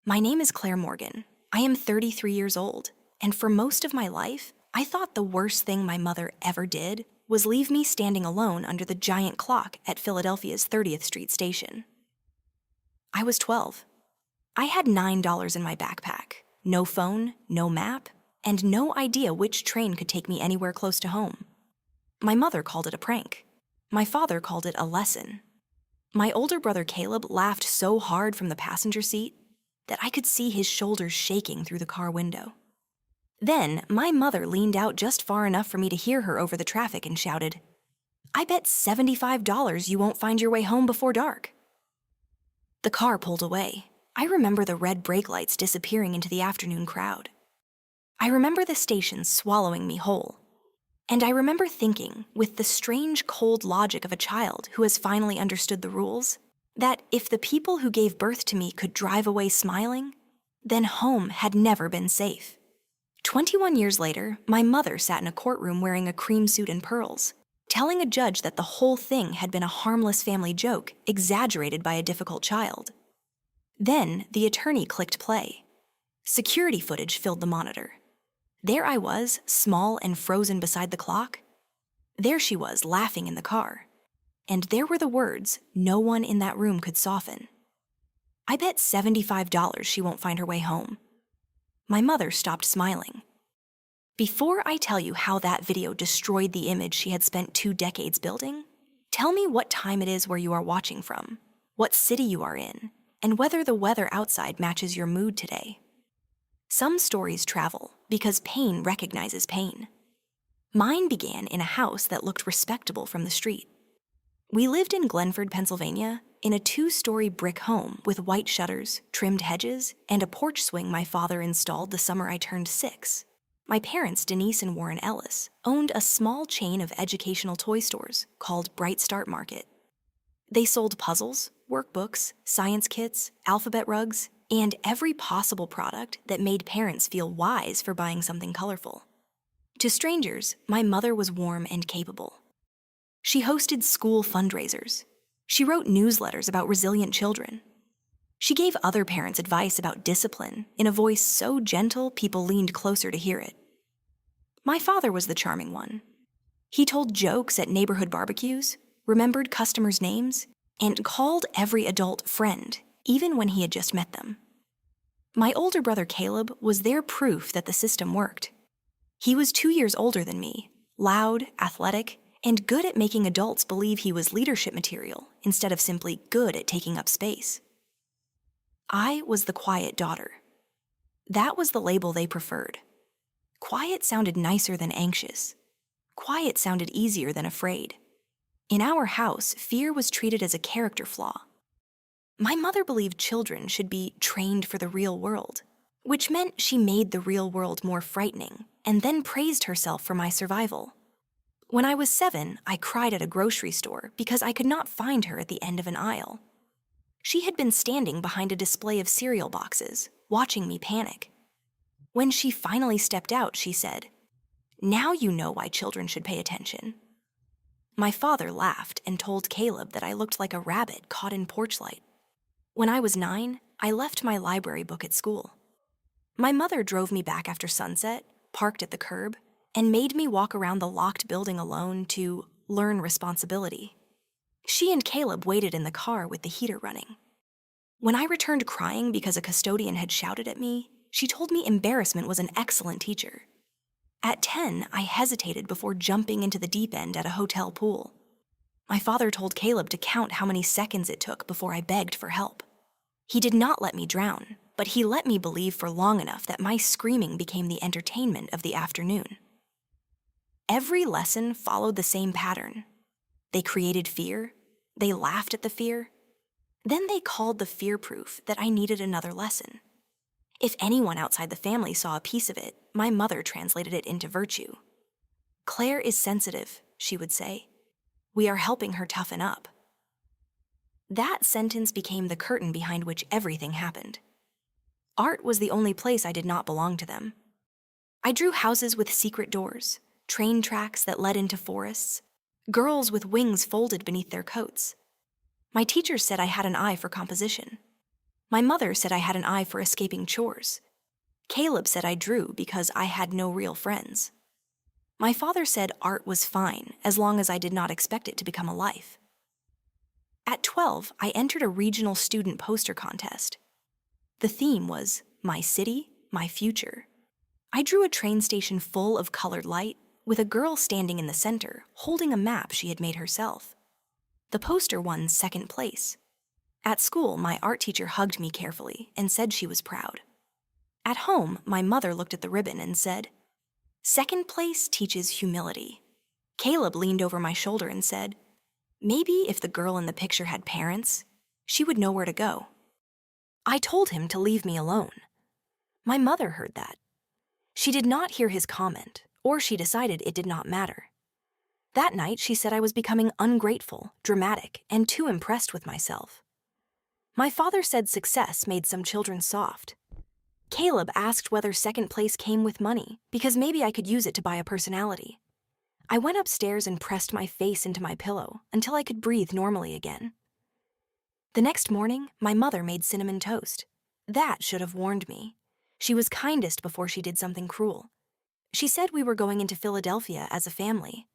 My name is Claire Morgan. I am 33 years old, and for most of my life, I thought the worst thing my mother ever did was leave me standing alone under the giant clock at Philadelphia's 30th Street station. I was 12. I had $9 in my backpack, no phone, no map, and no idea which train could take me anywhere close to home. My mother called it a prank. My father called it a lesson. My older brother Caleb laughed so hard from the passenger seat that I could see his shoulders shaking through the car window. Then, my mother leaned out just far enough for me to hear her over the traffic and shouted, "I bet $75 you won't find your way home before dark." The car pulled away. I remember the red brake lights disappearing into the afternoon crowd. I remember the station swallowing me whole. And I remember thinking, with the strange cold logic of a child who has finally understood the rules, that if the people who gave birth to me could drive away smiling, then home had never been safe. 21 years later, my mother sat in a courtroom wearing a cream suit and pearls, telling a judge that the whole thing had been a harmless family joke exaggerated by a difficult child. Then the attorney clicked play. Security footage filled the monitor. There I was, small and frozen beside the clock. There she was, laughing in the car. And there were the words no one in that room could soften. "I bet $75 she won't find her way home." My mother stopped smiling. Before I tell you how that video destroyed the image she had spent 2 decades building, tell me what time it is where you are watching from, what city you are in, and whether the weather outside matches your mood today. Some stories travel because pain recognizes pain. Mine began in a house that looked respectable from the street. We lived in Glenford, Pennsylvania, in a 2-story brick home with white shutters, trimmed hedges, and a porch swing my father installed the summer I turned 6. My parents, Denise and Warren Ellis, owned a small chain of educational toy stores called Bright Start Market. They sold puzzles, workbooks, science kits, alphabet rugs, and every possible product that made parents feel wise for buying something colorful. To strangers, my mother was warm and capable. She hosted school fundraisers. She wrote newsletters about resilient children. She gave other parents advice about discipline in a voice so gentle people leaned closer to hear it. My father was the charming one. He told jokes at neighborhood barbecues, remembered customers' names, and called every adult friend, even when he had just met them. My older brother Caleb was their proof that the system worked. He was 2 years older than me, loud, athletic, and good at making adults believe he was leadership material instead of simply good at taking up space. I was the quiet daughter. That was the label they preferred. Quiet sounded nicer than anxious. Quiet sounded easier than afraid. In our house, fear was treated as a character flaw. My mother believed children should be trained for the real world, which meant she made the real world more frightening and then praised herself for my survival. When I was 7, I cried at a grocery store because I could not find her at the end of an aisle. She had been standing behind a display of cereal boxes, watching me panic. When she finally stepped out, she said, "Now you know why children should pay attention." My father laughed and told Caleb that I looked like a rabbit caught in porch light. When I was 9, I left my library book at school. My mother drove me back after sunset, parked at the curb, and made me walk around the locked building alone to learn responsibility. She and Caleb waited in the car with the heater running. When I returned crying because a custodian had shouted at me, she told me embarrassment was an excellent teacher. At 10, I hesitated before jumping into the deep end at a hotel pool. My father told Caleb to count how many seconds it took before I begged for help. He did not let me drown, but he let me believe for long enough that my screaming became the entertainment of the afternoon. Every lesson followed the same pattern. They created fear, they laughed at the fear, then they called the fear proof that I needed another lesson. If anyone outside the family saw a piece of it, my mother translated it into virtue. "Claire is sensitive," she would say. "We are helping her toughen up." That sentence became the curtain behind which everything happened. Art was the only place I did not belong to them. I drew houses with secret doors, train tracks that led into forests, girls with wings folded beneath their coats. My teachers said I had an eye for composition. My mother said I had an eye for escaping chores. Caleb said I drew because I had no real friends. My father said art was fine as long as I did not expect it to become a life. At 12, I entered a regional student poster contest. The theme was My City, My Future. I drew a train station full of colored light with a girl standing in the center holding a map she had made herself. The poster won second place. At school, my art teacher hugged me carefully and said she was proud. At home, my mother looked at the ribbon and said, "Second place teaches humility." Caleb leaned over my shoulder and said, "Maybe if the girl in the picture had parents, she would know where to go." I told him to leave me alone. My mother heard that. She did not hear his comment, or she decided it did not matter. That night, she said I was becoming ungrateful, dramatic, and too impressed with myself. My father said success made some children soft. Caleb asked whether second place came with money, because maybe I could use it to buy a personality. I went upstairs and pressed my face into my pillow until I could breathe normally again. The next morning, my mother made cinnamon toast. That should have warned me. She was kindest before she did something cruel. She said we were going into Philadelphia as a family.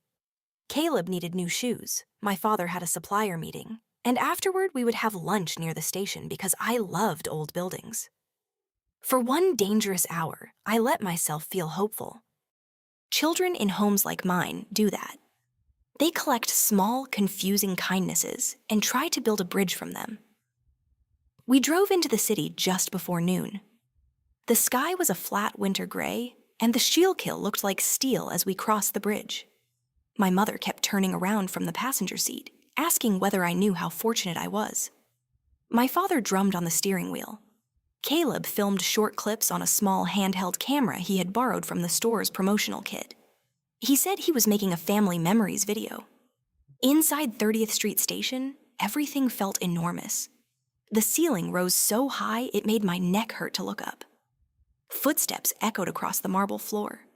Caleb needed new shoes. My father had a supplier meeting. And afterward, we would have lunch near the station because I loved old buildings. For one dangerous hour, I let myself feel hopeful. Children in homes like mine do that. They collect small, confusing kindnesses and try to build a bridge from them. We drove into the city just before noon. The sky was a flat winter gray, and the Schuylkill looked like steel as we crossed the bridge. My mother kept turning around from the passenger seat, asking whether I knew how fortunate I was. My father drummed on the steering wheel. Caleb filmed short clips on a small handheld camera he had borrowed from the store's promotional kit. He said he was making a family memories video. Inside 30th Street Station, everything felt enormous. The ceiling rose so high it made my neck hurt to look up. Footsteps echoed across the marble floor.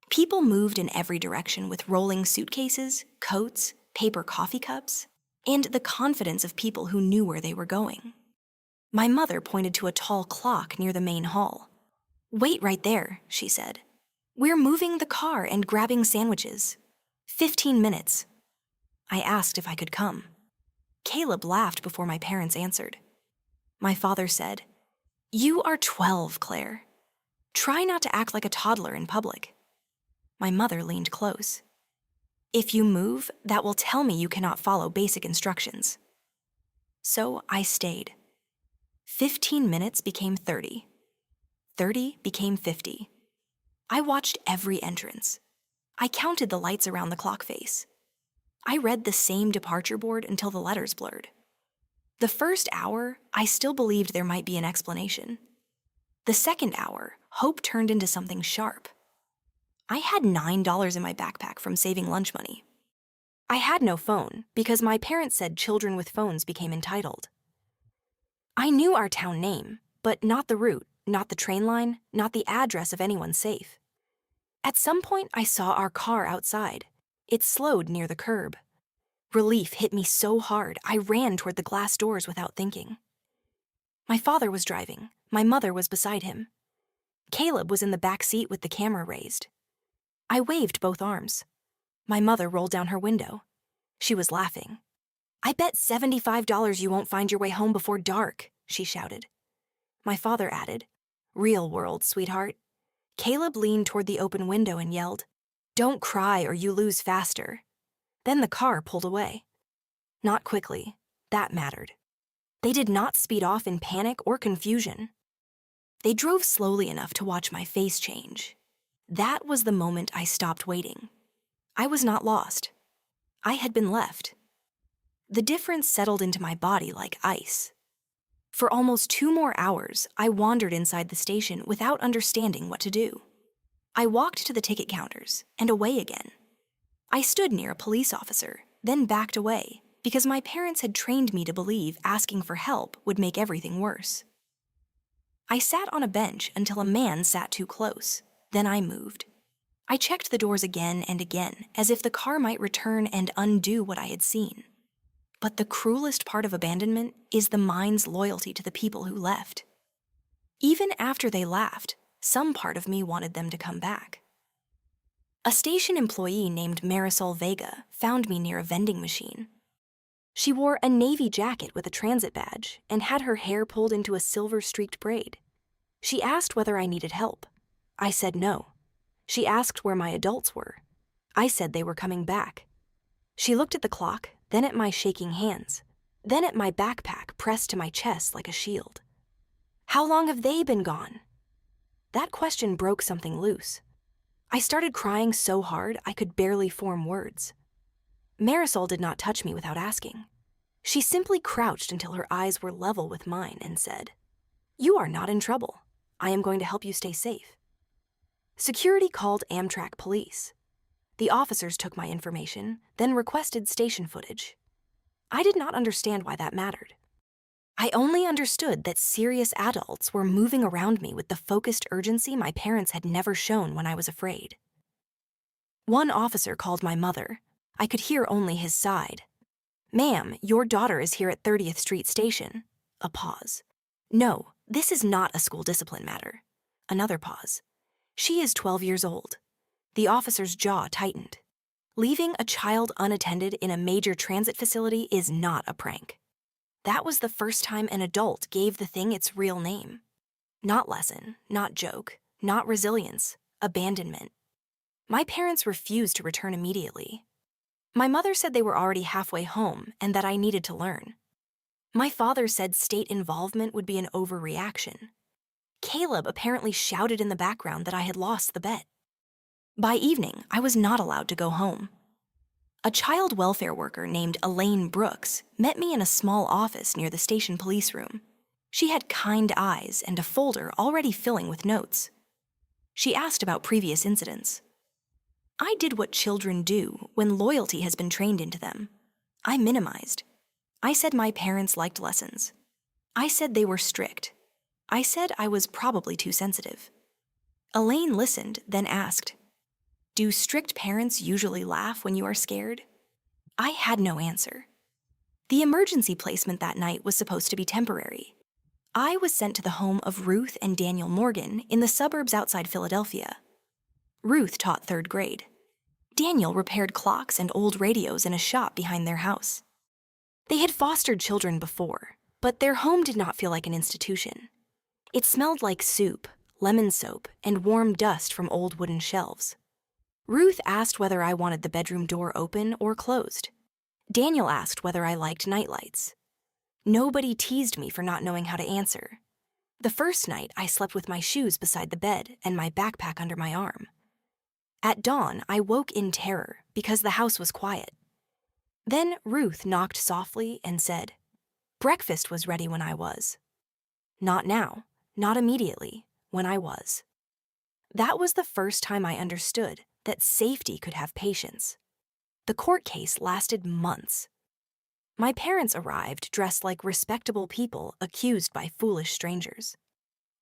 People moved in every direction with rolling suitcases, coats, paper coffee cups, and the confidence of people who knew where they were going. My mother pointed to a tall clock near the main hall. "Wait right there," she said. "We're moving the car and grabbing sandwiches. 15 minutes. I asked if I could come. Caleb laughed before my parents answered. My father said, "You are 12, Claire. Try not to act like a toddler in public." My mother leaned close. "If you move, that will tell me you cannot follow basic instructions." So I stayed. 15 minutes became 30. 30 became 50. I watched every entrance. I counted the lights around the clock face. I read the same departure board until the letters blurred. The first hour, I still believed there might be an explanation. The second hour, hope turned into something sharp. I had $9 in my backpack from saving lunch money. I had no phone because my parents said children with phones became entitled. I knew our town name, but not the route, not the train line, not the address of anyone safe. At some point, I saw our car outside. It slowed near the curb. Relief hit me so hard, I ran toward the glass doors without thinking. My father was driving. My mother was beside him. Caleb was in the back seat with the camera raised. I waved both arms. My mother rolled down her window. She was laughing. "I bet $75 you won't find your way home before dark," she shouted. My father added, "Real world, sweetheart." Caleb leaned toward the open window and yelled, "Don't cry or you lose faster." Then the car pulled away. Not quickly. That mattered. They did not speed off in panic or confusion. They drove slowly enough to watch my face change. That was the moment I stopped waiting. I was not lost. I had been left. The difference settled into my body like ice. For almost 2 more hours, I wandered inside the station without understanding what to do. I walked to the ticket counters and away again. I stood near a police officer, then backed away because my parents had trained me to believe asking for help would make everything worse. I sat on a bench until a man sat too close. Then I moved. I checked the doors again and again as if the car might return and undo what I had seen. But the cruelest part of abandonment is the mind's loyalty to the people who left. Even after they left, some part of me wanted them to come back. A station employee named Marisol Vega found me near a vending machine. She wore a navy jacket with a transit badge and had her hair pulled into a silver-streaked braid. She asked whether I needed help. I said no. She asked where my adults were. I said they were coming back. She looked at the clock, then at my shaking hands, then at my backpack pressed to my chest like a shield. How long have they been gone? That question broke something loose. I started crying so hard I could barely form words. Marisol did not touch me without asking. She simply crouched until her eyes were level with mine and said, "You are not in trouble. I am going to help you stay safe." Security called Amtrak police. The officers took my information, then requested station footage. I did not understand why that mattered. I only understood that serious adults were moving around me with the focused urgency my parents had never shown when I was afraid. One officer called my mother. I could hear only his side. "Ma'am, your daughter is here at 30th Street Station." A pause. "No, this is not a school discipline matter." Another pause. "She is 12 years old." The officer's jaw tightened. Leaving a child unattended in a major transit facility is not a prank. That was the first time an adult gave the thing its real name. Not lesson, not joke, not resilience, abandonment. My parents refused to return immediately. My mother said they were already halfway home and that I needed to learn. My father said state involvement would be an overreaction. Caleb apparently shouted in the background that I had lost the bet. By evening, I was not allowed to go home. A child welfare worker named Elaine Brooks met me in a small office near the station police room. She had kind eyes and a folder already filling with notes. She asked about previous incidents. I did what children do when loyalty has been trained into them. I minimized. I said my parents liked lessons. I said they were strict. I said I was probably too sensitive. Elaine listened, then asked, "Do strict parents usually laugh when you are scared?" I had no answer. The emergency placement that night was supposed to be temporary. I was sent to the home of Ruth and Daniel Morgan in the suburbs outside Philadelphia. Ruth taught 3rd grade. Daniel repaired clocks and old radios in a shop behind their house. They had fostered children before, but their home did not feel like an institution. It smelled like soup, lemon soap, and warm dust from old wooden shelves. Ruth asked whether I wanted the bedroom door open or closed. Daniel asked whether I liked nightlights. Nobody teased me for not knowing how to answer. The first night, I slept with my shoes beside the bed and my backpack under my arm. At dawn, I woke in terror because the house was quiet. Then Ruth knocked softly and said, "Breakfast was ready when I was." Not now, not immediately, when I was. That was the first time I understood that safety could have patience. The court case lasted months. My parents arrived dressed like respectable people accused by foolish strangers.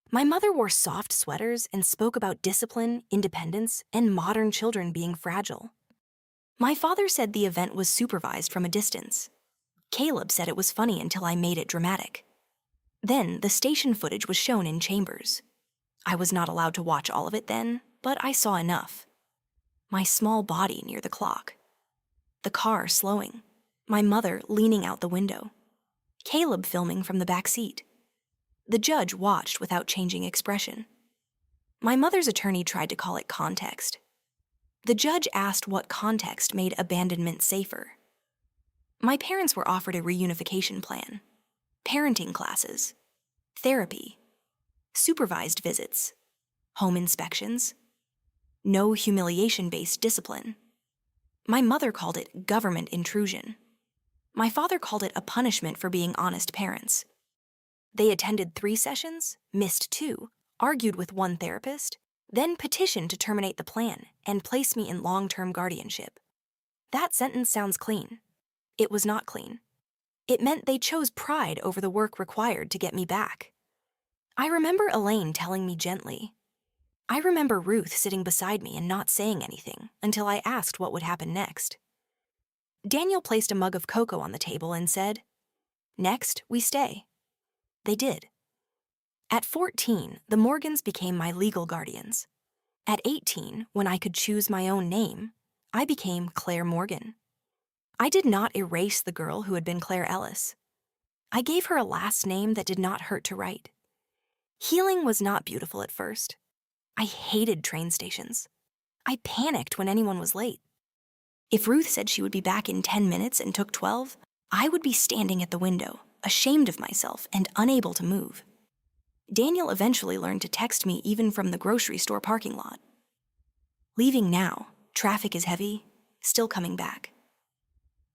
My mother wore soft sweaters and spoke about discipline, independence, and modern children being fragile. My father said the event was supervised from a distance. Caleb said it was funny until I made it dramatic. Then the station footage was shown in chambers. I was not allowed to watch all of it then, but I saw enough. My small body near the clock. The car slowing. My mother leaning out the window. Caleb filming from the back seat. The judge watched without changing expression. My mother's attorney tried to call it context. The judge asked what context made abandonment safer. My parents were offered a reunification plan, parenting classes, therapy, supervised visits, home inspections, no humiliation-based discipline. My mother called it government intrusion. My father called it a punishment for being honest parents. They attended 3 sessions, missed 2, argued with 1 therapist, then petitioned to terminate the plan and place me in long-term guardianship. That sentence sounds clean. It was not clean. It meant they chose pride over the work required to get me back. I remember Elaine telling me gently. I remember Ruth sitting beside me and not saying anything until I asked what would happen next. Daniel placed a mug of cocoa on the table and said, "Next, we stay." They did. At 14, the Morgans became my legal guardians. At 18, when I could choose my own name, I became Claire Morgan. I did not erase the girl who had been Claire Ellis. I gave her a last name that did not hurt to write. Healing was not beautiful at first. I hated train stations. I panicked when anyone was late. If Ruth said she would be back in 10 minutes and took 12, I would be standing at the window, ashamed of myself and unable to move. Daniel eventually learned to text me even from the grocery store parking lot. Leaving now, traffic is heavy, still coming back.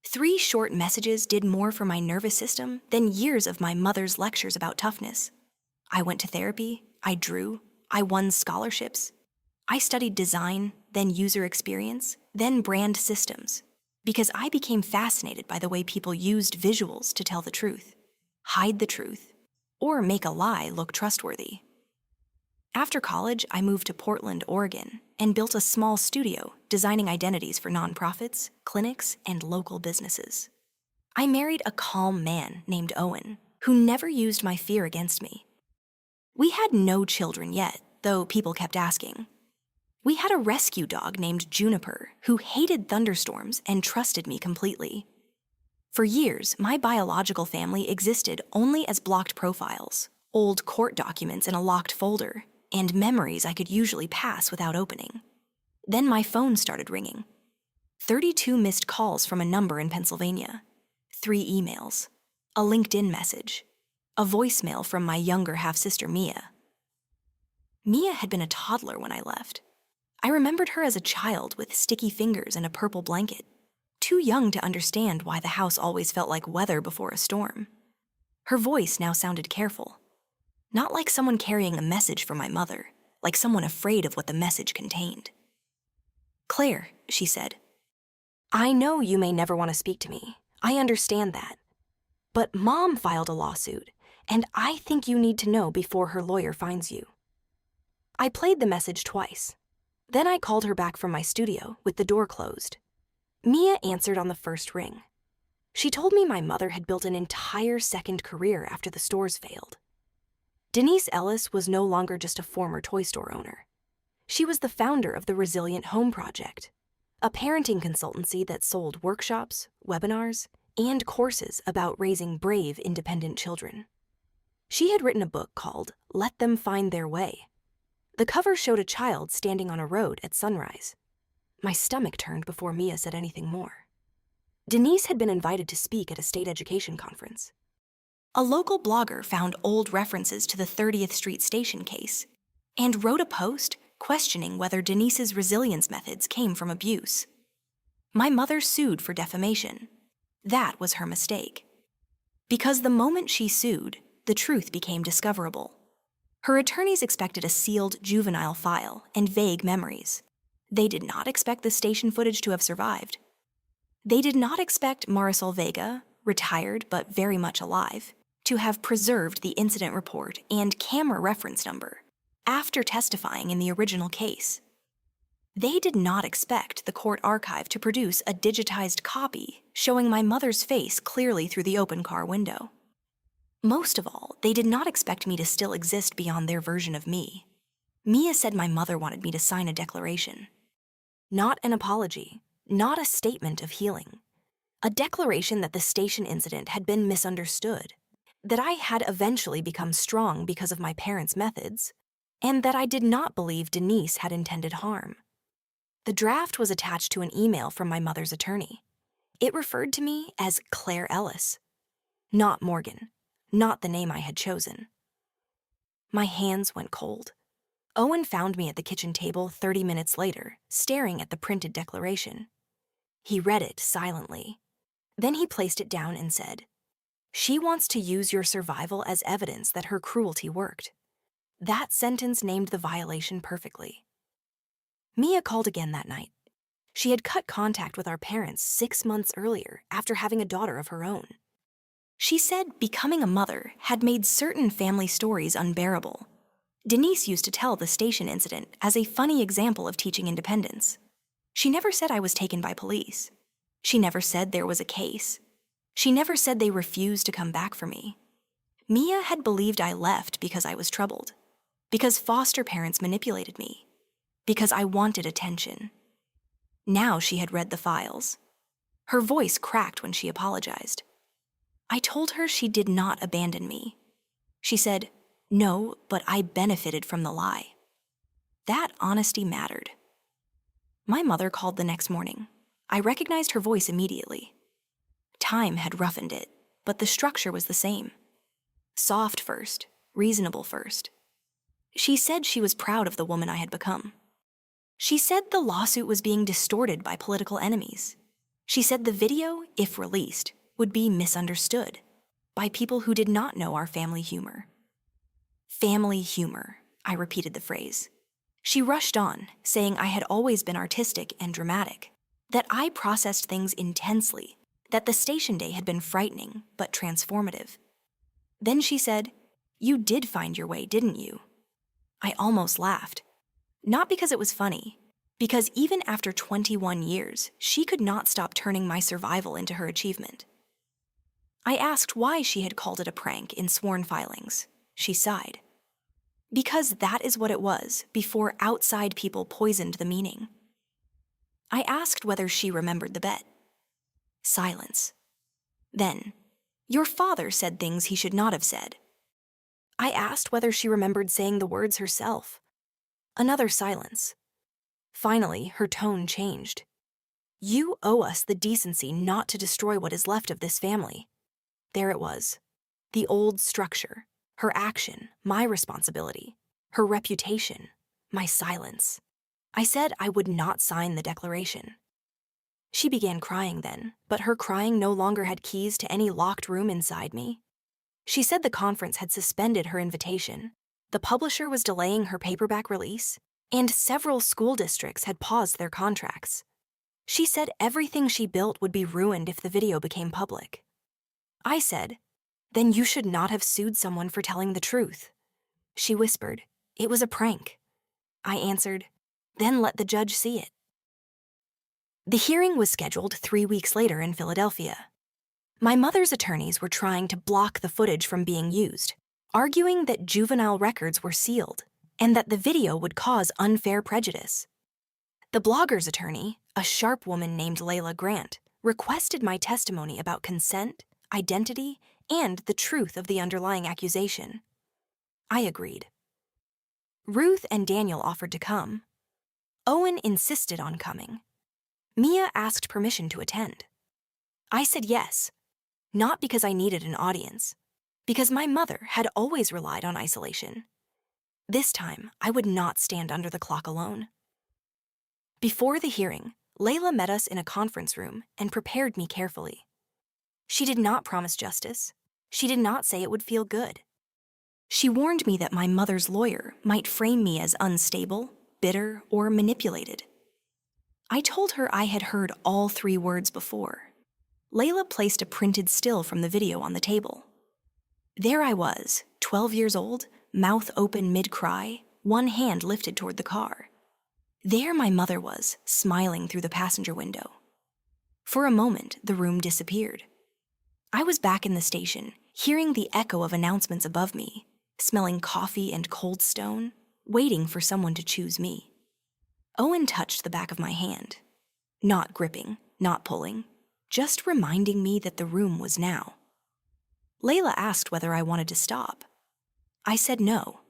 3 short messages did more for my nervous system than years of my mother's lectures about toughness. I went to therapy, I drew, I won scholarships. I studied design, then user experience, then brand systems, because I became fascinated by the way people used visuals to tell the truth, hide the truth, or make a lie look trustworthy. After college, I moved to Portland, Oregon, and built a small studio designing identities for nonprofits, clinics, and local businesses. I married a calm man named Owen, who never used my fear against me. We had no children yet, though people kept asking. We had a rescue dog named Juniper, who hated thunderstorms and trusted me completely. For years, my biological family existed only as blocked profiles, old court documents in a locked folder, and memories I could usually pass without opening. Then my phone started ringing. 32 missed calls from a number in Pennsylvania, 3 emails, a LinkedIn message, a voicemail from my younger half-sister Mia. Mia had been a toddler when I left. I remembered her as a child with sticky fingers and a purple blanket, too young to understand why the house always felt like weather before a storm. Her voice now sounded careful, not like someone carrying a message for my mother, like someone afraid of what the message contained. "Claire," she said, "I know you may never want to speak to me. I understand that. But Mom filed a lawsuit, and I think you need to know before her lawyer finds you." I played the message twice. Then I called her back from my studio with the door closed. Mia answered on the first ring. She told me my mother had built an entire second career after the stores failed. Denise Ellis was no longer just a former toy store owner. She was the founder of the Resilient Home Project, a parenting consultancy that sold workshops, webinars, and courses about raising brave, independent children. She had written a book called Let Them Find Their Way. The cover showed a child standing on a road at sunrise. My stomach turned before Mia said anything more. Denise had been invited to speak at a state education conference. A local blogger found old references to the 30th Street Station case and wrote a post questioning whether Denise's resilience methods came from abuse. My mother sued for defamation. That was her mistake. Because the moment she sued, the truth became discoverable. Her attorneys expected a sealed juvenile file and vague memories. They did not expect the station footage to have survived. They did not expect Marisol Vega, retired but very much alive, to have preserved the incident report and camera reference number after testifying in the original case. They did not expect the court archive to produce a digitized copy showing my mother's face clearly through the open car window. Most of all, they did not expect me to still exist beyond their version of me. Mia said my mother wanted me to sign a declaration. Not an apology, not a statement of healing. A declaration that the station incident had been misunderstood, that I had eventually become strong because of my parents' methods, and that I did not believe Denise had intended harm. The draft was attached to an email from my mother's attorney. It referred to me as Claire Ellis, not Morgan, not the name I had chosen. My hands went cold. Owen found me at the kitchen table 30 minutes later, staring at the printed declaration. He read it silently. Then he placed it down and said, "She wants to use your survival as evidence that her cruelty worked." That sentence named the violation perfectly. Mia called again that night. She had cut contact with our parents 6 months earlier after having a daughter of her own. She said becoming a mother had made certain family stories unbearable. Denise used to tell the station incident as a funny example of teaching independence. She never said I was taken by police. She never said there was a case. She never said they refused to come back for me. Mia had believed I left because I was troubled, because foster parents manipulated me, because I wanted attention. Now she had read the files. Her voice cracked when she apologized. I told her she did not abandon me. She said, "No, but I benefited from the lie." That honesty mattered. My mother called the next morning. I recognized her voice immediately. Time had roughened it, but the structure was the same. Soft first, reasonable first. She said she was proud of the woman I had become. She said the lawsuit was being distorted by political enemies. She said the video, if released, would be misunderstood by people who did not know our family humor. Family humor, I repeated the phrase. She rushed on, saying I had always been artistic and dramatic, that I processed things intensely, that the station day had been frightening but transformative. Then she said, "You did find your way, didn't you?" I almost laughed. Not because it was funny, because even after 21 years, she could not stop turning my survival into her achievement. I asked why she had called it a prank in sworn filings. She sighed. Because that is what it was before outside people poisoned the meaning. I asked whether she remembered the bet. Silence. Then, "Your father said things he should not have said." I asked whether she remembered saying the words herself. Another silence. Finally, her tone changed. "You owe us the decency not to destroy what is left of this family." There it was. The old structure. Her action, my responsibility. Her reputation, my silence. I said I would not sign the declaration. She began crying then, but her crying no longer had keys to any locked room inside me. She said the conference had suspended her invitation, the publisher was delaying her paperback release, and several school districts had paused their contracts. She said everything she built would be ruined if the video became public. I said, "Then you should not have sued someone for telling the truth." She whispered, "It was a prank." I answered, "Then let the judge see it." The hearing was scheduled 3 weeks later in Philadelphia. My mother's attorneys were trying to block the footage from being used, arguing that juvenile records were sealed and that the video would cause unfair prejudice. The blogger's attorney, a sharp woman named Layla Grant, requested my testimony about consent, identity, and the truth of the underlying accusation. I agreed. Ruth and Daniel offered to come. Owen insisted on coming. Mia asked permission to attend. I said yes, not because I needed an audience, because my mother had always relied on isolation. This time, I would not stand under the clock alone. Before the hearing, Layla met us in a conference room and prepared me carefully. She did not promise justice. She did not say it would feel good. She warned me that my mother's lawyer might frame me as unstable, bitter, or manipulated. I told her I had heard all 3 words before. Layla placed a printed still from the video on the table. There I was, 12 years old, mouth open mid-cry, one hand lifted toward the car. There my mother was, smiling through the passenger window. For a moment, the room disappeared. I was back in the station, hearing the echo of announcements above me, smelling coffee and cold stone, waiting for someone to choose me. Owen touched the back of my hand. Not gripping, not pulling, just reminding me that the room was now. Layla asked whether I wanted to stop. I said no.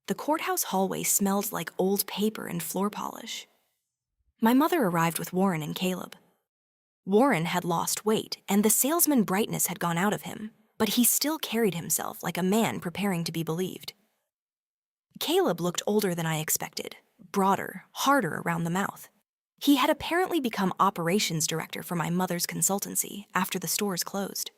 The courthouse hallway smelled like old paper and floor polish. My mother arrived with Warren and Caleb. Warren had lost weight, and the salesman brightness had gone out of him, but he still carried himself like a man preparing to be believed. Caleb looked older than I expected, broader, harder around the mouth. He had apparently become operations director for my mother's consultancy after the stores closed.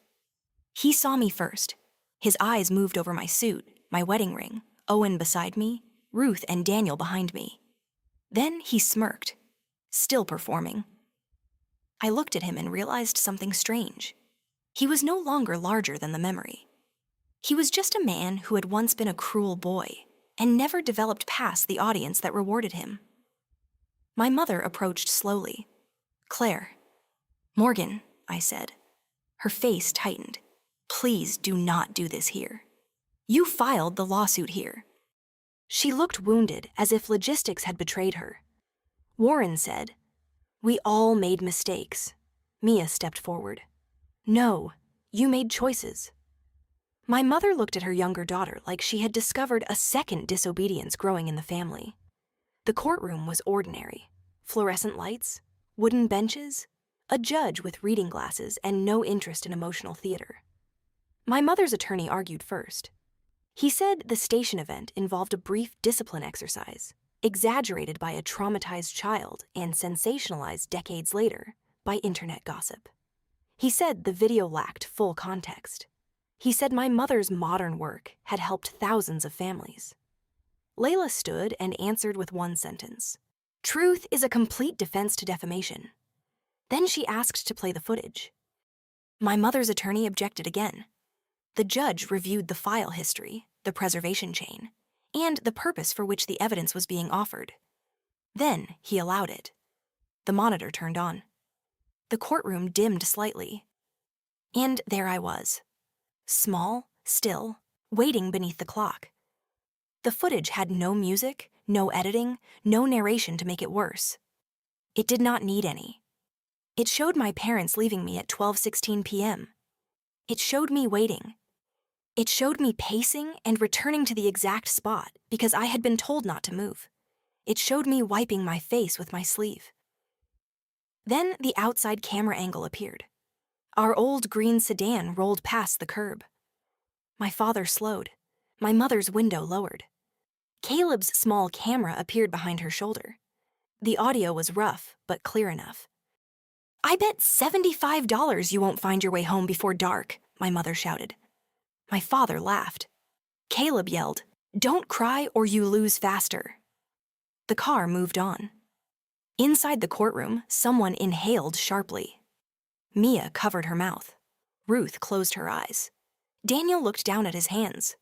He saw me first. His eyes moved over my suit, my wedding ring, Owen beside me, Ruth and Daniel behind me. Then he smirked, still performing. I looked at him and realized something strange. He was no longer larger than the memory. He was just a man who had once been a cruel boy and never developed past the audience that rewarded him. My mother approached slowly. "Claire." "Morgan," I said. Her face tightened. "Please do not do this here. You filed the lawsuit here." She looked wounded, as if logistics had betrayed her. Warren said, "We all made mistakes." Mia stepped forward. "No, you made choices." My mother looked at her younger daughter like she had discovered a second disobedience growing in the family. The courtroom was ordinary. Fluorescent lights, wooden benches, a judge with reading glasses and no interest in emotional theater. My mother's attorney argued first. He said the station event involved a brief discipline exercise, exaggerated by a traumatized child and sensationalized decades later by internet gossip. He said the video lacked full context. He said my mother's modern work had helped thousands of families. Layla stood and answered with one sentence. "Truth is a complete defense to defamation." Then she asked to play the footage. My mother's attorney objected again. The judge reviewed the file history, the preservation chain, and the purpose for which the evidence was being offered. Then he allowed it. The monitor turned on. The courtroom dimmed slightly. And there I was. Small, still, waiting beneath the clock. The footage had no music, no editing, no narration to make it worse. It did not need any. It showed my parents leaving me at 12:16 p.m. It showed me waiting. It showed me pacing and returning to the exact spot because I had been told not to move. It showed me wiping my face with my sleeve. Then the outside camera angle appeared. Our old green sedan rolled past the curb. My father slowed. My mother's window lowered. Caleb's small camera appeared behind her shoulder. The audio was rough, but clear enough. "I bet $75 you won't find your way home before dark," my mother shouted. My father laughed. Caleb yelled, "Don't cry or you lose faster." The car moved on. Inside the courtroom, someone inhaled sharply. Mia covered her mouth. Ruth closed her eyes. Daniel looked down at his hands.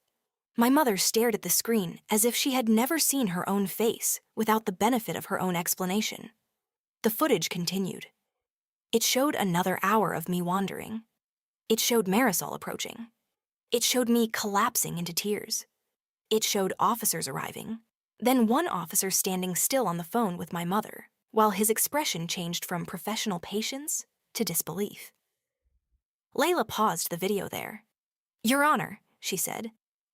My mother stared at the screen as if she had never seen her own face without the benefit of her own explanation. The footage continued. It showed another hour of me wandering. It showed Marisol approaching. It showed me collapsing into tears. It showed officers arriving, then one officer standing still on the phone with my mother, while his expression changed from professional patience to disbelief. Layla paused the video there. "Your Honor," she said,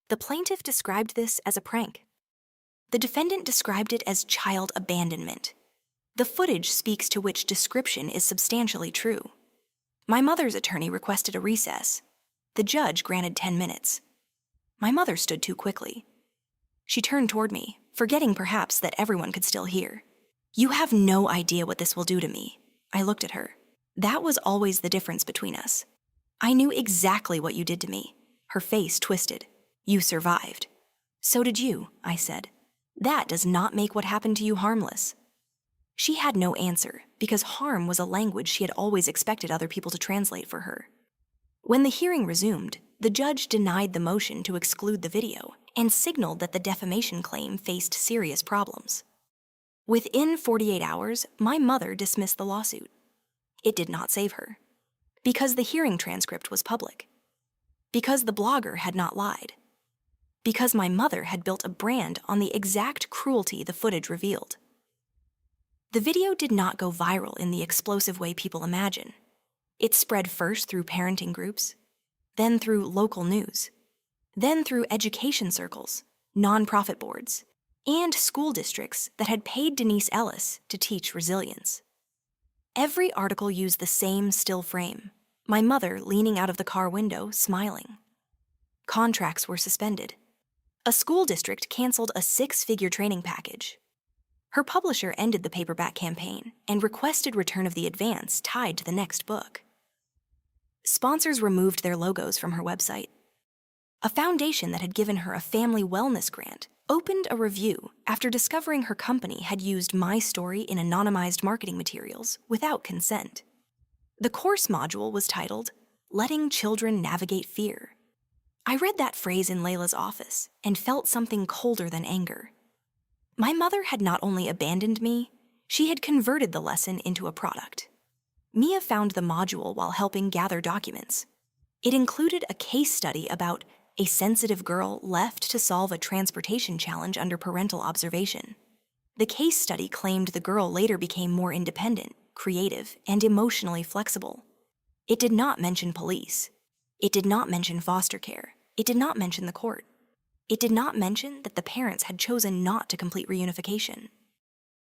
"the plaintiff described this as a prank. The defendant described it as child abandonment. The footage speaks to which description is substantially true." My mother's attorney requested a recess. The judge granted 10 minutes. My mother stood too quickly. She turned toward me, forgetting perhaps that everyone could still hear. "You have no idea what this will do to me." I looked at her. That was always the difference between us. "I knew exactly what you did to me." Her face twisted. "You survived." "So did you," I said. "That does not make what happened to you harmless." She had no answer, because harm was a language she had always expected other people to translate for her. When the hearing resumed, the judge denied the motion to exclude the video and signaled that the defamation claim faced serious problems. Within 48 hours, my mother dismissed the lawsuit. It did not save her. Because the hearing transcript was public. Because the blogger had not lied. Because my mother had built a brand on the exact cruelty the footage revealed. The video did not go viral in the explosive way people imagine. It spread first through parenting groups, then through local news, then through education circles, nonprofit boards, and school districts that had paid Denise Ellis to teach resilience. Every article used the same still frame, my mother leaning out of the car window, smiling. Contracts were suspended. A school district canceled a 6-figure training package. Her publisher ended the paperback campaign and requested return of the advance tied to the next book. Sponsors removed their logos from her website. A foundation that had given her a family wellness grant opened a review after discovering her company had used my story in anonymized marketing materials without consent. The course module was titled, "Letting Children Navigate Fear." I read that phrase in Layla's office and felt something colder than anger. My mother had not only abandoned me, she had converted the lesson into a product. Mia found the module while helping gather documents. It included a case study about a sensitive girl left to solve a transportation challenge under parental observation. The case study claimed the girl later became more independent, creative, and emotionally flexible. It did not mention police. It did not mention foster care. It did not mention the court. It did not mention that the parents had chosen not to complete reunification.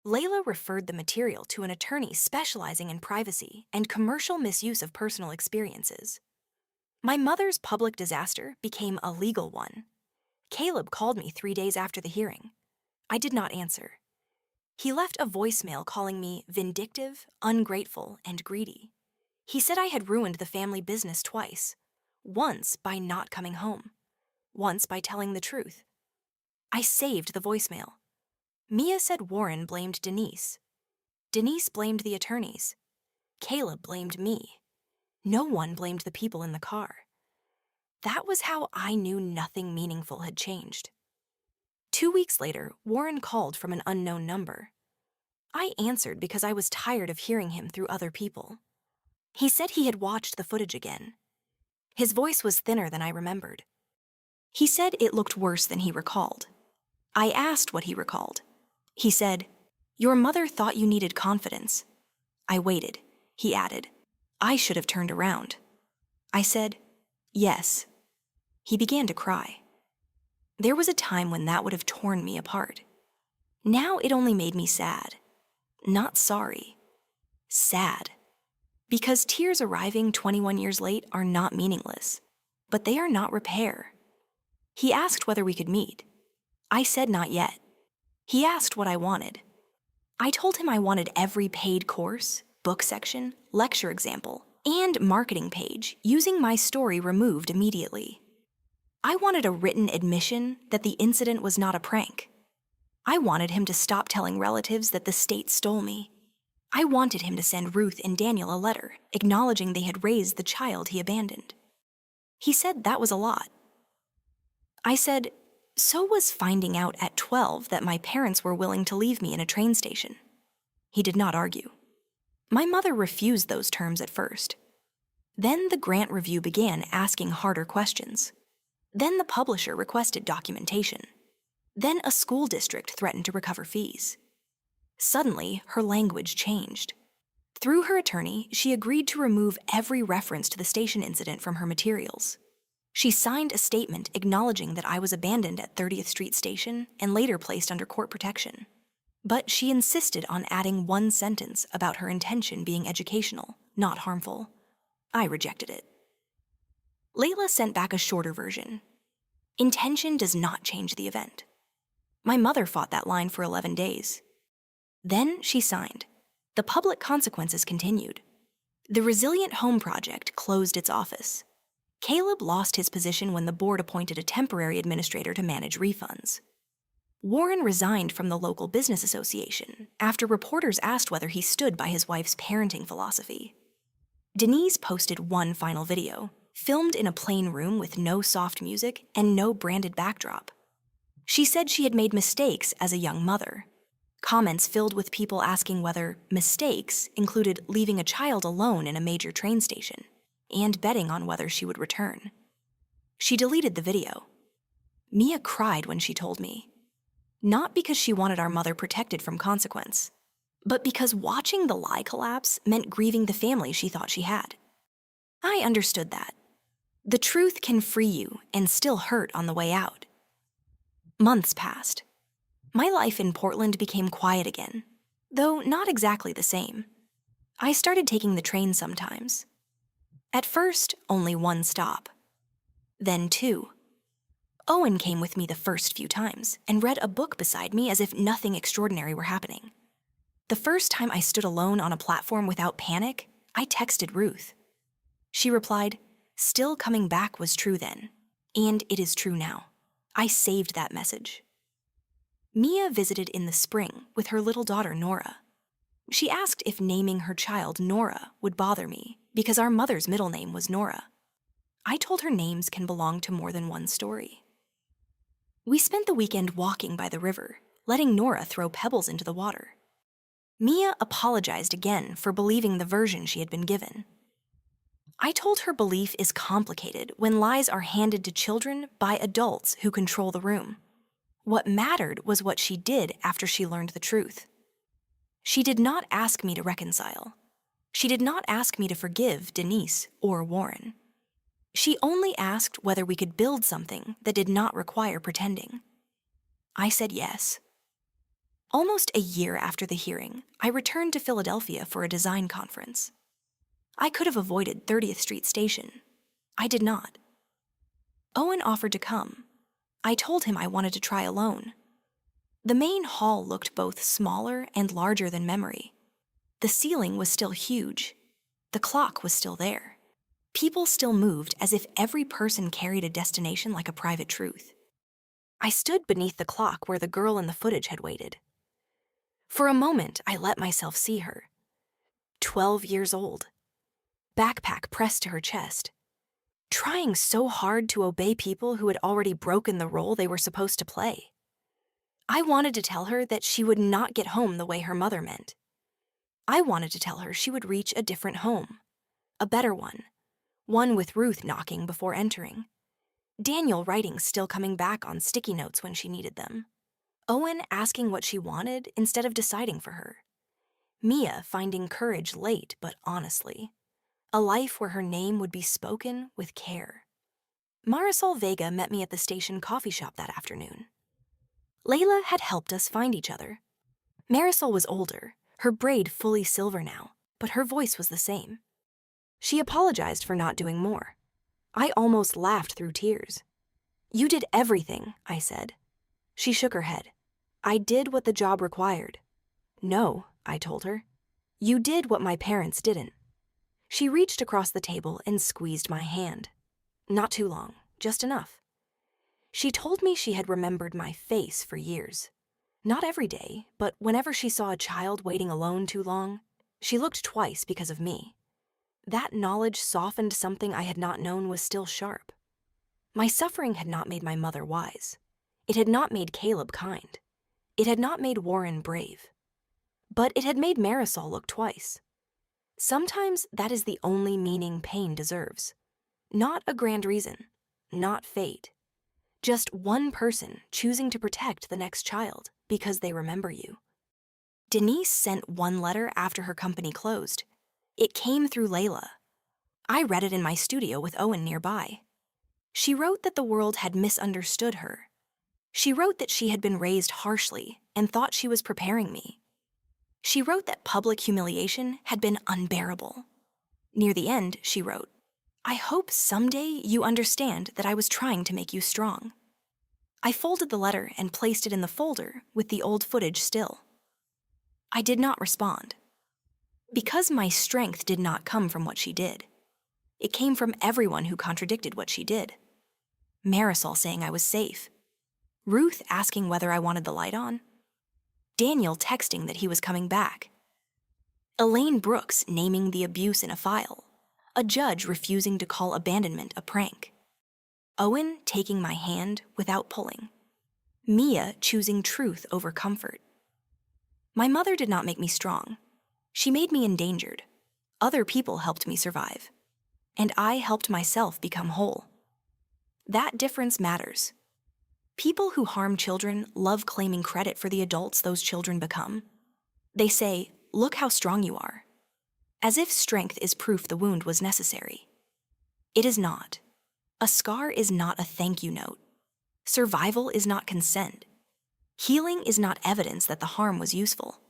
Layla referred the material to an attorney specializing in privacy and commercial misuse of personal experiences. My mother's public disaster became a legal one. Caleb called me 3 days after the hearing. I did not answer. He left a voicemail calling me vindictive, ungrateful, and greedy. He said I had ruined the family business twice. Once by not coming home. Once by telling the truth. I saved the voicemail. Mia said Warren blamed Denise. Denise blamed the attorneys. Caleb blamed me. No one blamed the people in the car. That was how I knew nothing meaningful had changed. 2 weeks later, Warren called from an unknown number. I answered because I was tired of hearing him through other people. He said he had watched the footage again. His voice was thinner than I remembered. He said it looked worse than he recalled. I asked what he recalled. He said, "Your mother thought you needed confidence." I waited. He added, "I should have turned around." I said, "Yes." He began to cry. There was a time when that would have torn me apart. Now it only made me sad. Not sorry. Sad. Because tears arriving 21 years late are not meaningless, but they are not repair. He asked whether we could meet. I said not yet. He asked what I wanted. I told him I wanted every paid course, book section, lecture example, and marketing page using my story removed immediately. I wanted a written admission that the incident was not a prank. I wanted him to stop telling relatives that the state stole me. I wanted him to send Ruth and Daniel a letter acknowledging they had raised the child he abandoned. He said that was a lot. I said, so was finding out at 12 that my parents were willing to leave me in a train station. He did not argue. My mother refused those terms at first. Then the grant review began asking harder questions. Then the publisher requested documentation. Then a school district threatened to recover fees. Suddenly, her language changed. Through her attorney, she agreed to remove every reference to the station incident from her materials. She signed a statement acknowledging that I was abandoned at 30th Street Station and later placed under court protection. But she insisted on adding one sentence about her intention being educational, not harmful. I rejected it. Layla sent back a shorter version. Intention does not change the event. My mother fought that line for 11 days. Then she signed. The public consequences continued. The Resilient Home Project closed its office. Caleb lost his position when the board appointed a temporary administrator to manage refunds. Warren resigned from the local business association after reporters asked whether he stood by his wife's parenting philosophy. Denise posted one final video, filmed in a plain room with no soft music and no branded backdrop. She said she had made mistakes as a young mother. Comments filled with people asking whether mistakes included leaving a child alone in a major train station and betting on whether she would return. She deleted the video. Mia cried when she told me. Not because she wanted our mother protected from consequence, but because watching the lie collapse meant grieving the family she thought she had. I understood that. The truth can free you and still hurt on the way out. Months passed. My life in Portland became quiet again, though not exactly the same. I started taking the train sometimes. At first, only one stop. Then 2. Owen came with me the first few times and read a book beside me as if nothing extraordinary were happening. The first time I stood alone on a platform without panic, I texted Ruth. She replied, "Still coming back was true then, and it is true now." I saved that message. Mia visited in the spring with her little daughter Nora. She asked if naming her child Nora would bother me because our mother's middle name was Nora. I told her names can belong to more than one story. We spent the weekend walking by the river, letting Nora throw pebbles into the water. Mia apologized again for believing the version she had been given. I told her belief is complicated when lies are handed to children by adults who control the room. What mattered was what she did after she learned the truth. She did not ask me to reconcile. She did not ask me to forgive Denise or Warren. She only asked whether we could build something that did not require pretending. I said yes. Almost a year after the hearing, I returned to Philadelphia for a design conference. I could have avoided 30th Street Station. I did not. Owen offered to come. I told him I wanted to try alone. The main hall looked both smaller and larger than memory. The ceiling was still huge. The clock was still there. People still moved as if every person carried a destination like a private truth. I stood beneath the clock where the girl in the footage had waited. For a moment, I let myself see her. 12 years old. Backpack pressed to her chest. Trying so hard to obey people who had already broken the role they were supposed to play. I wanted to tell her that she would not get home the way her mother meant. I wanted to tell her she would reach a different home. A better one. One with Ruth knocking before entering. Daniel writing still coming back on sticky notes when she needed them. Owen asking what she wanted instead of deciding for her. Mia finding courage late but honestly. A life where her name would be spoken with care. Marisol Vega met me at the station coffee shop that afternoon. Layla had helped us find each other. Marisol was older, her braid fully silver now, but her voice was the same. She apologized for not doing more. I almost laughed through tears. "You did everything," I said. She shook her head. "I did what the job required." "No," I told her. "You did what my parents didn't." She reached across the table and squeezed my hand. Not too long, just enough. She told me she had remembered my face for years. Not every day, but whenever she saw a child waiting alone too long, she looked twice because of me. That knowledge softened something I had not known was still sharp. My suffering had not made my mother wise. It had not made Caleb kind. It had not made Warren brave. But it had made Marisol look twice. Sometimes that is the only meaning pain deserves. Not a grand reason, not fate. Just one person choosing to protect the next child because they remember you. Denise sent one letter after her company closed. It came through Layla. I read it in my studio with Owen nearby. She wrote that the world had misunderstood her. She wrote that she had been raised harshly and thought she was preparing me. She wrote that public humiliation had been unbearable. Near the end, she wrote, "I hope someday you understand that I was trying to make you strong." I folded the letter and placed it in the folder with the old footage still. I did not respond. Because my strength did not come from what she did. It came from everyone who contradicted what she did. Marisol saying I was safe. Ruth asking whether I wanted the light on. Daniel texting that he was coming back. Elaine Brooks naming the abuse in a file. A judge refusing to call abandonment a prank. Owen taking my hand without pulling. Mia choosing truth over comfort. My mother did not make me strong. She made me endangered. Other people helped me survive. And I helped myself become whole. That difference matters. People who harm children love claiming credit for the adults those children become. They say, "Look how strong you are," as if strength is proof the wound was necessary. It is not. A scar is not a thank you note. Survival is not consent. Healing is not evidence that the harm was useful.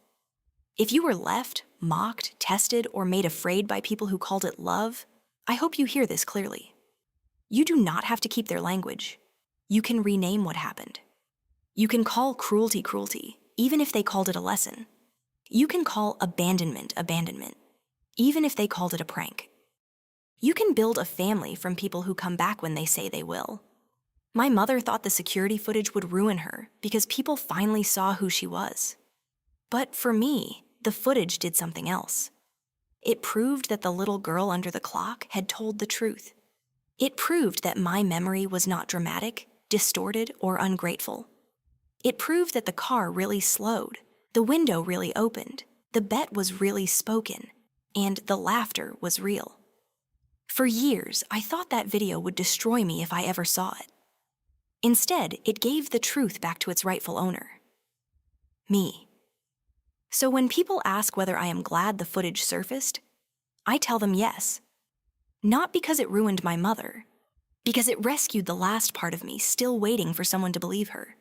If you were left, mocked, tested, or made afraid by people who called it love, I hope you hear this clearly. You do not have to keep their language. You can rename what happened. You can call cruelty cruelty, even if they called it a lesson. You can call abandonment abandonment, even if they called it a prank. You can build a family from people who come back when they say they will. My mother thought the security footage would ruin her because people finally saw who she was. But for me, the footage did something else. It proved that the little girl under the clock had told the truth. It proved that my memory was not dramatic, distorted, or ungrateful. It proved that the car really slowed, the window really opened, The bet was really spoken, and the laughter was real. For years, I thought that video would destroy me if I ever saw it. Instead, it gave the truth back to its rightful owner. Me. So when people ask whether I am glad the footage surfaced, I tell them yes. Not because it ruined my mother, because it rescued the last part of me still waiting for someone to believe her.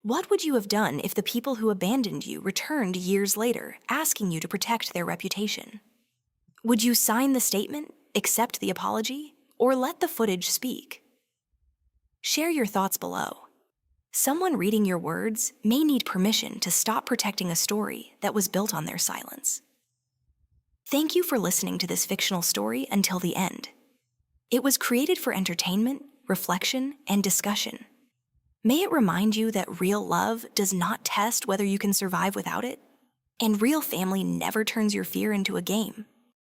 What would you have done if the people who abandoned you returned years later, asking you to protect their reputation? Would you sign the statement, accept the apology, or let the footage speak? Share your thoughts below. Someone reading your words may need permission to stop protecting a story that was built on their silence. Thank you for listening to this fictional story until the end. It was created for entertainment, reflection, and discussion. May it remind you that real love does not test whether you can survive without it, and real family never turns your fear into a game.